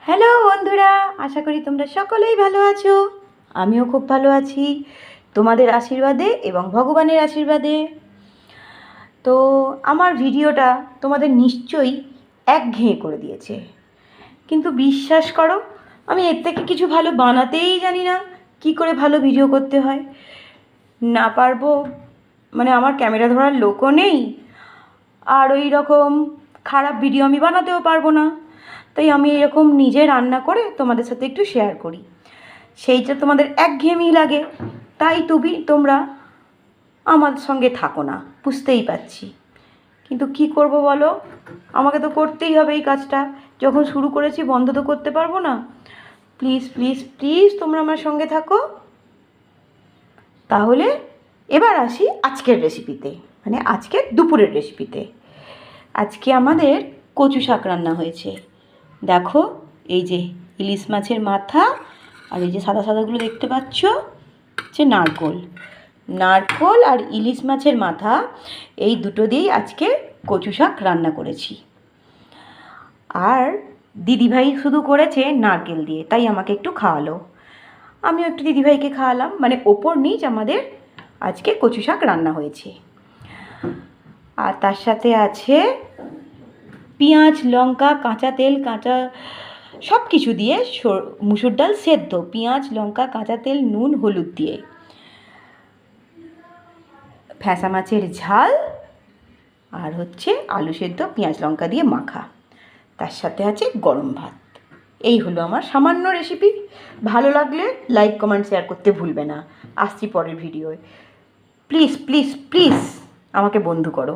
Hello বন্ধুরা, আশা করি তোমরা সকলেই ভালো আছো। আমিও খুব ভালো আছি তোমাদের আশীর্বাদে এবং ভগবানের আশীর্বাদে। তো আমার ভিডিওটা তোমাদের নিশ্চয়ই একঘেয়ে করে দিয়েছে, কিন্তু বিশ্বাস করো আমি এর থেকে কিছু ভালো বানাতেই জানি না। কি করে ভালো ভিডিও করতে হয় না পারবো, মানে আমার ক্যামেরা ধরার লোকও নেই, আর ওই রকম খারাপ ভিডিও আমি বানাতেও পারবো না। তাই আমি এরকম নিজে রান্না করে তোমাদের সাথে একটু শেয়ার করি। সেইটা তোমাদের একঘেয়েমি লাগে, তাই তোমরা আমার সঙ্গে থাকো না, বুঝতেই পারছি। কিন্তু কি করব বলো, আমাকে তো করতেই হবে এই কাজটা। যখন শুরু করেছি বন্ধ তো করতে পারবো না। প্লিজ প্লিজ প্লিজ তোমরা আমার সঙ্গে থাকো। তাহলে এবার আসি আজকের রেসিপিতে, মানে আজকের দুপুরের রেসিপিতে। আজকে আমাদের কচু শাক রান্না হয়েছে। দেখো, এই যে ইলিশ মাছের মাথা, আর এই যে সাদা সাদাগুলো দেখতে পাচ্ছ হচ্ছে নারকোল আর ইলিশ মাছের মাথা, এই দুটো দিয়েই আজকে কচু শাক রান্না করেছি। আর দিদিভাই শুধু করেছে নারকেল দিয়ে, তাই আমাকে একটু খাওয়ালো। আমিও একটু দিদিভাইকে খাওয়ালাম, মানে ওপর নিচ আমাদের আজকে কচু শাক রান্না হয়েছে। আর তার সাথে আছে পেঁয়াজ, লঙ্কা, কাঁচা তেল, সব কিছু দিয়ে মুসুর ডাল সেদ্ধ, পেঁয়াজ, লঙ্কা, কাঁচা তেল, নুন, হলুদ দিয়ে ফ্যাঁসা মাছের ঝাল, আর হচ্ছে আলু সেদ্ধ পেঁয়াজ লঙ্কা দিয়ে মাখা, তার সাথে আছে গরম ভাত। এই হলো আমার সামান্য রেসিপি। ভালো লাগলে লাইক কমেন্ট শেয়ার করতে ভুলবে না। আসছি পরের ভিডিওয়। প্লিজ প্লিজ প্লিজ আমাকে বন্ধু করো।